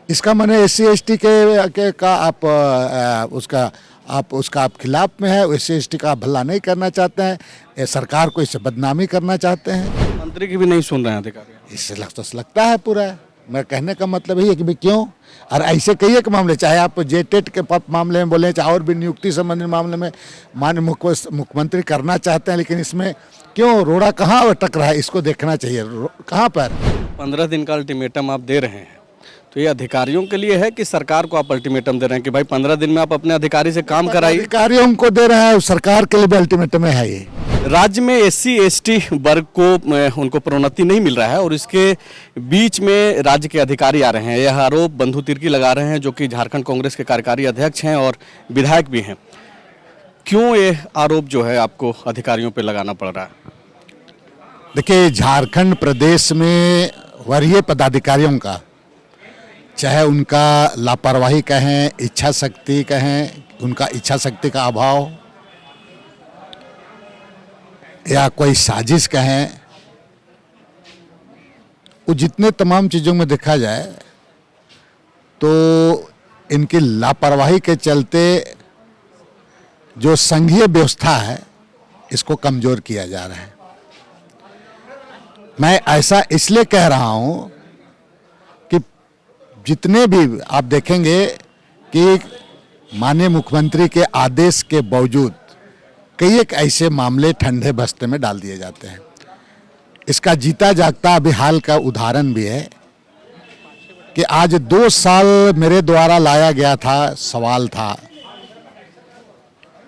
इसका माने SC/ST के का आप खिलाफ में है, SC/ST का आप भला नहीं करना चाहते हैं, ये सरकार को इससे बदनामी करना चाहते हैं। मंत्री की भी नहीं सुन रहे हैं अधिकारी। इससे लगता है पूरा। मैं कहने का मतलब यही है कि भाई क्यों, और ऐसे कई एक मामले, चाहे आप JTET के मामले में बोलें, चाहे और भी नियुक्ति संबंधी मामले में माननीय मुख्यमंत्री करना चाहते हैं, लेकिन इसमें क्यों रोड़ा कहाँ अटक रहा है, इसको देखना चाहिए कहाँ पर। 15 दिन का अल्टीमेटम आप दे रहे हैं, तो ये अधिकारियों के लिए है कि सरकार को आप अल्टीमेटम दे रहे हैं कि भाई 15 दिन में आप अपने अधिकारी से काम कराइए? अधिकारियों को दे रहे हैं, सरकार के लिए भी अल्टीमेटम है ये। राज्य में SC/ST वर्ग को उनको प्रोन्नति नहीं मिल रहा है और इसके बीच में राज्य के अधिकारी आ रहे हैं। यह आरोप बंधु तिर्की लगा रहे हैं, जो कि झारखंड कांग्रेस के कार्यकारी अध्यक्ष हैं और विधायक भी हैं। क्यों ये आरोप जो है आपको अधिकारियों पर लगाना पड़ रहा है? देखिए, झारखंड प्रदेश में वरीय पदाधिकारियों का, चाहे उनका लापरवाही कहें, इच्छा शक्ति कहें, उनका इच्छा शक्ति का अभाव, या कोई साजिश कहें, वो जितने तमाम चीज़ों में देखा जाए तो इनकी लापरवाही के चलते जो संघीय व्यवस्था है इसको कमज़ोर किया जा रहा है। मैं ऐसा इसलिए कह रहा हूँ कि जितने भी आप देखेंगे कि माननीय मुख्यमंत्री के आदेश के बावजूद कई एक ऐसे मामले ठंडे बस्ते में डाल दिए जाते हैं। इसका जीता जागता अभी हाल का उदाहरण भी है कि आज 2 साल मेरे द्वारा लाया गया था, सवाल था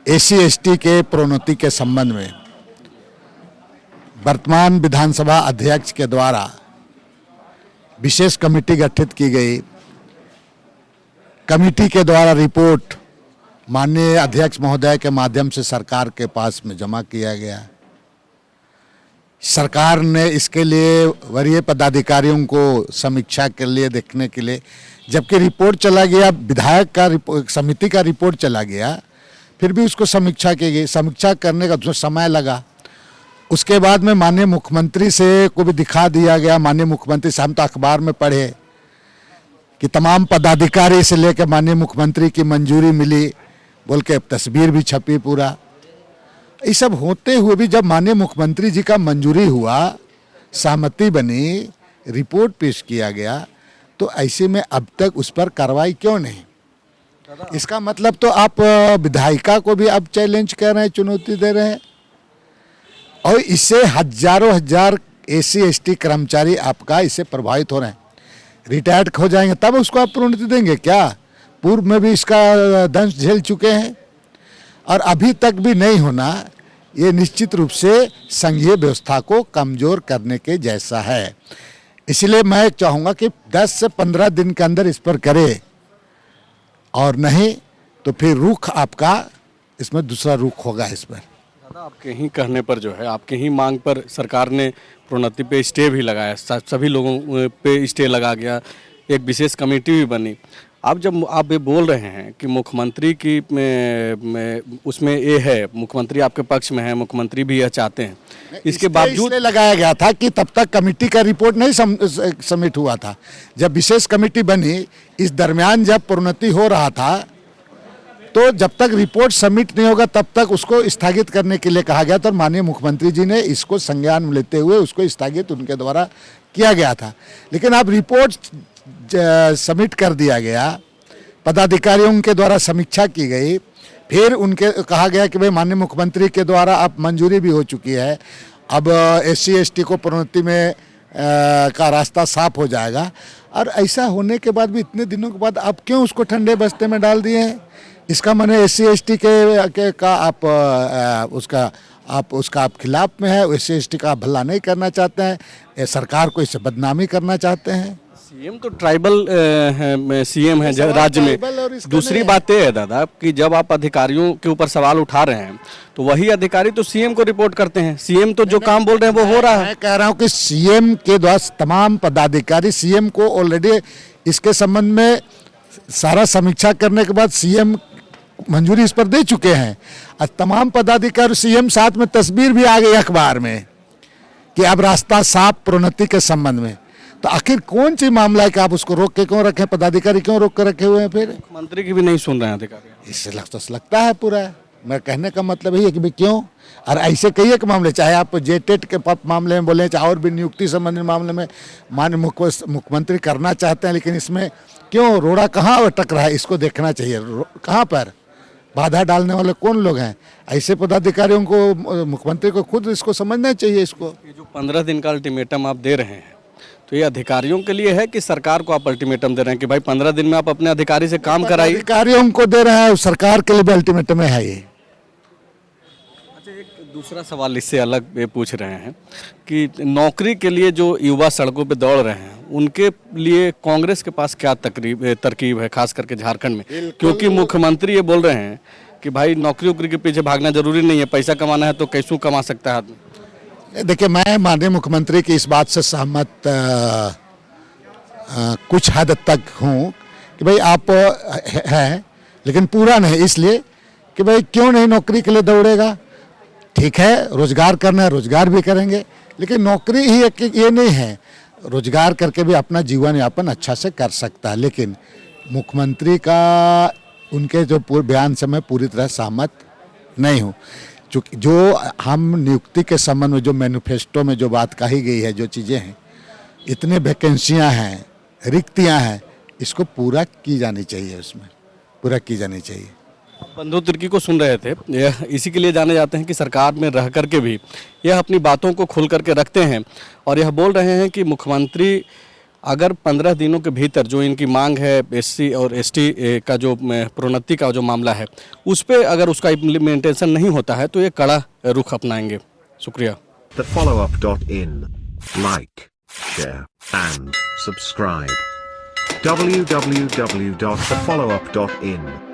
SC/ST के प्रोन्नति के संबंध में। वर्तमान विधानसभा अध्यक्ष के द्वारा विशेष कमेटी गठित की गई। कमेटी के द्वारा रिपोर्ट माननीय अध्यक्ष महोदय के माध्यम से सरकार के पास में जमा किया गया। सरकार ने इसके लिए वरीय पदाधिकारियों को समीक्षा के लिए देखने के लिए, जबकि रिपोर्ट चला गया, विधायक का समिति का रिपोर्ट चला गया, फिर भी उसको समीक्षा की गई। समीक्षा करने का समय लगा। उसके बाद में माननीय मुख्यमंत्री से को भी दिखा दिया गया। माननीय मुख्यमंत्री से हम तो अखबार में पढ़े कि तमाम पदाधिकारी से लेकर माननीय मुख्यमंत्री की मंजूरी मिली बोल के तस्वीर भी छपी पूरा। ये सब होते हुए भी जब माननीय मुख्यमंत्री जी का मंजूरी हुआ, सहमति बनी, रिपोर्ट पेश किया गया, तो ऐसे में अब तक उस पर कार्रवाई क्यों नहीं? इसका मतलब तो आप विधायिका को भी अब चैलेंज कर रहे हैं, चुनौती दे रहे हैं, और इससे हजारों हजार SC/ST कर्मचारी आपका इससे प्रभावित हो रहे हैं। रिटायर्ड हो जाएंगे तब उसको आप प्रोन्नति देंगे क्या? पूर्व में भी इसका दंश झेल चुके हैं और अभी तक भी नहीं होना, ये निश्चित रूप से संघीय व्यवस्था को कमज़ोर करने के जैसा है। इसलिए मैं चाहूँगा कि 10 से 15 दिन के अंदर इस पर करे, और नहीं तो फिर रुख आपका इसमें दूसरा रुख होगा इस पर। दादा, आपके ही कहने पर जो है, आपके ही मांग पर सरकार ने प्रोन्नति पे स्टे भी लगाया, सभी लोगों पे स्टे लगा गया, एक विशेष कमेटी भी बनी। अब जब आप ये बोल रहे हैं कि मुख्यमंत्री की उसमें ये है, मुख्यमंत्री आपके पक्ष में है, मुख्यमंत्री भी यह चाहते हैं, इसके बावजूद लगाया गया था कि तब तक कमेटी का रिपोर्ट नहीं सबमिट हुआ था। जब विशेष कमेटी बनी, इस दरमियान जब प्रोन्नति हो रहा था, तो जब तक रिपोर्ट सबमिट नहीं होगा तब तक उसको स्थगित करने के लिए कहा गया था, और माननीय मुख्यमंत्री जी ने इसको संज्ञान में लेते हुए उसको स्थगित उनके द्वारा किया गया था। लेकिन अब रिपोर्ट सबमिट कर दिया गया, पदाधिकारियों के द्वारा समीक्षा की गई, फिर उनके कहा गया कि भाई माननीय मुख्यमंत्री के द्वारा अब मंजूरी भी हो चुकी है, अब SC/ST को प्रोन्नति में का रास्ता साफ हो जाएगा। और ऐसा होने के बाद भी इतने दिनों के बाद आप क्यों उसको ठंडे बस्ते में डाल दिए हैं? इसका माने SC/ST का आप खिलाफ में है, SC/ST का आप भला नहीं करना चाहते हैं, सरकार को इससे बदनामी करना चाहते हैं। सीएम तो ट्राइबल सीएम है राज्य में। दूसरी बात यह है दादा कि जब आप अधिकारियों के ऊपर सवाल उठा रहे हैं तो वही अधिकारी तो सीएम को रिपोर्ट करते हैं। सीएम तो जो काम बोल रहे हैं वो हो रहा है। मैं कह रहा हूं कि सीएम के द्वारा तमाम पदाधिकारी सीएम को ऑलरेडी इसके संबंध में सारा समीक्षा करने के बाद सीएम मंजूरी इस पर दे चुके हैं, और तमाम पदाधिकारी सीएम साथ में तस्वीर भी आ गई अखबार में कि अब रास्ता साफ प्रोन्नति के संबंध में। तो आखिर कौन सी मामला है कि आप उसको रोक के क्यों रखे, पदाधिकारी क्यों रोक के रखे हुए हैं? फिर मंत्री की भी नहीं सुन रहे हैं अधिकारी। इससे लगता है पूरा, मैं कहने का मतलब यही है कि भाई क्यों, और ऐसे कई एक मामले, चाहे आप जेटेट के मामले में बोले, चाहे और भी नियुक्ति संबंधी मामले में माननीय मुख्यमंत्री करना चाहते हैं, लेकिन इसमें क्यों रोड़ा कहाँ अटक रहा है, इसको देखना चाहिए। कहाँ पर बाधा डालने वाले कौन लोग हैं? ऐसे पदाधिकारियों को, मुख्यमंत्री को खुद इसको समझना चाहिए। इसको ये जो 15 दिन का अल्टीमेटम आप दे रहे हैं, तो ये अधिकारियों के लिए है कि सरकार को आप अल्टीमेटम दे रहे हैं कि भाई 15 दिन में आप अपने अधिकारी से काम कराइए? अधिकारियों को दे रहे हैं, सरकार के लिए भी अल्टीमेटम है ये। अच्छा, एक दूसरा सवाल इससे अलग ये पूछ रहे हैं कि नौकरी के लिए जो युवा सड़कों पे दौड़ रहे हैं, उनके लिए कांग्रेस के पास क्या तरकीब है, खास करके झारखंड में? क्योंकि मुख्यमंत्री ये बोल रहे हैं कि भाई नौकरी वोकरी के पीछे भागना जरूरी नहीं है, पैसा कमाना है तो कैसे कमा सकता है आदमी। देखिए, मैं माननीय मुख्यमंत्री की इस बात से सहमत कुछ हद तक हूँ कि भाई आप हैं, लेकिन पूरा नहीं, इसलिए कि भाई क्यों नहीं नौकरी के लिए दौड़ेगा? ठीक है, रोजगार करना है, रोजगार भी करेंगे, लेकिन नौकरी ही ये नहीं है, रोजगार करके भी अपना जीवन यापन अच्छा से कर सकता है। लेकिन मुख्यमंत्री का उनके जो बयान से मैं पूरी तरह सहमत नहीं हूँ, चूँकि जो हम नियुक्ति के संबंध में जो मैनिफेस्टो में जो बात कही गई है, जो चीज़ें हैं, इतने वैकेंसियाँ हैं, रिक्तियाँ हैं, इसको पूरा की जानी चाहिए, उसमें पूरा की जानी चाहिए। बंधु तिर्की को सुन रहे थे, यह इसी के लिए जाने जाते हैं कि सरकार में रह करके भी यह अपनी बातों को खोल करके रखते हैं, और यह बोल रहे हैं कि मुख्यमंत्री अगर 15 दिनों के भीतर जो इनकी मांग है एससी और एसटी का जो प्रोन्नति का जो मामला है, उस पर अगर उसका इम्प्लीमेंटेशन नहीं होता है तो ये कड़ा रुख अपनाएंगे। शुक्रिया। TheFollowUp.in. Like, share and subscribe. www.thefollowup.in